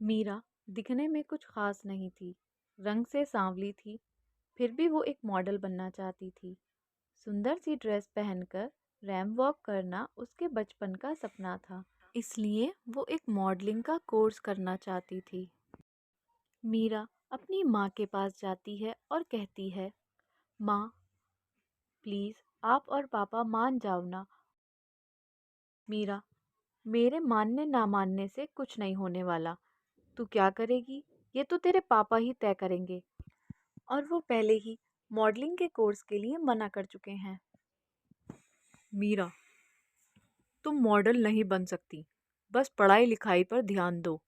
मीरा दिखने में कुछ खास नहीं थी। रंग से सांवली थी, फिर भी वो एक मॉडल बनना चाहती थी। सुंदर सी ड्रेस पहनकर रैंप वॉक करना उसके बचपन का सपना था। इसलिए वो एक मॉडलिंग का कोर्स करना चाहती थी। मीरा अपनी माँ के पास जाती है और कहती है, माँ, प्लीज़ आप और पापा मान जाओ ना। मीरा, मेरे मानने ना मानने से कुछ नहीं होने वाला। तू क्या करेगी ये तो तेरे पापा ही तय करेंगे, और वो पहले ही मॉडलिंग के कोर्स के लिए मना कर चुके हैं। मीरा, तुम मॉडल नहीं बन सकती, बस पढ़ाई लिखाई पर ध्यान दो।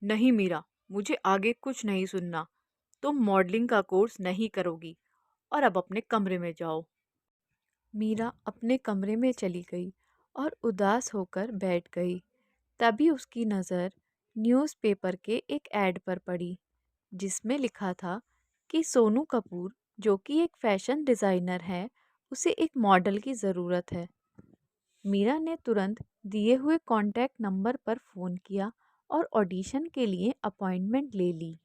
नहीं मीरा, मुझे आगे कुछ नहीं सुनना। तुम मॉडलिंग का कोर्स नहीं करोगी और अब अपने कमरे में जाओ। मीरा अपने कमरे में चली गई और उदास होकर बैठ गई। तभी उसकी नज़र न्यूज़पेपर के एक ऐड पर पड़ी, जिसमें लिखा था कि सोनू कपूर, जो कि एक फैशन डिज़ाइनर है, उसे एक मॉडल की ज़रूरत है। मीरा ने तुरंत दिए हुए कॉन्टैक्ट नंबर पर फ़ोन किया और ऑडिशन के लिए अपॉइंटमेंट ले ली।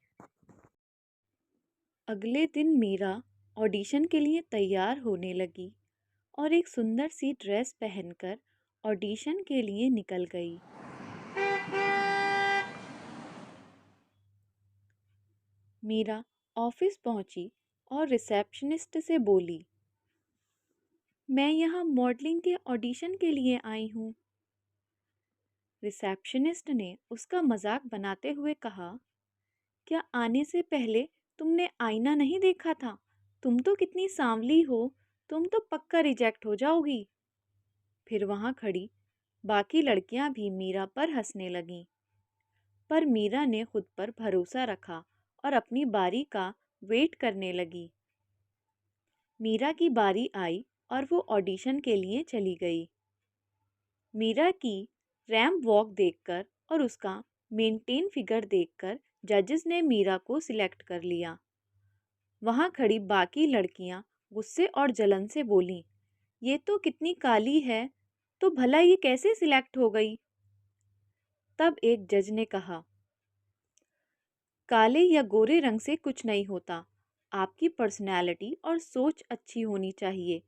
अगले दिन मीरा ऑडिशन के लिए तैयार होने लगी और एक सुंदर सी ड्रेस पहनकर ऑडिशन के लिए निकल गई। मीरा ऑफिस पहुंची और रिसेप्शनिस्ट से बोली, मैं यहाँ मॉडलिंग के ऑडिशन के लिए आई हूँ। रिसेप्शनिस्ट ने उसका मजाक बनाते हुए कहा, क्या आने से पहले तुमने आईना नहीं देखा था? तुम तो कितनी सांवली हो, तुम तो पक्का रिजेक्ट हो जाओगी। फिर वहाँ खड़ी बाकी लड़कियां भी मीरा पर हंसने लगीं। पर मीरा ने खुद पर भरोसा रखा और अपनी बारी का वेट करने लगी। मीरा की बारी आई और वो ऑडिशन के लिए चली गई। मीरा की रैंप वॉक देखकर और उसका मेंटेन फिगर देखकर जजेस ने मीरा को सिलेक्ट कर लिया। वहाँ खड़ी बाकी लड़कियां गुस्से और जलन से बोलीं, ये तो कितनी काली है, तो भला ये कैसे सिलेक्ट हो गई? तब एक जज ने कहा, काले या गोरे रंग से कुछ नहीं होता, आपकी पर्सनैलिटी और सोच अच्छी होनी चाहिए।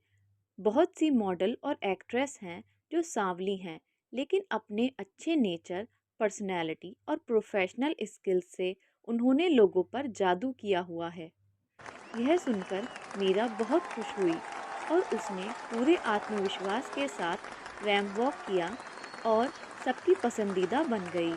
बहुत सी मॉडल और एक्ट्रेस हैं जो सांवली हैं, लेकिन अपने अच्छे नेचर, पर्सनैलिटी और प्रोफेशनल स्किल्स से उन्होंने लोगों पर जादू किया हुआ है। यह सुनकर मीरा बहुत खुश हुई और उसने पूरे आत्मविश्वास के साथ रैंप वॉक किया और सबकी पसंदीदा बन गई।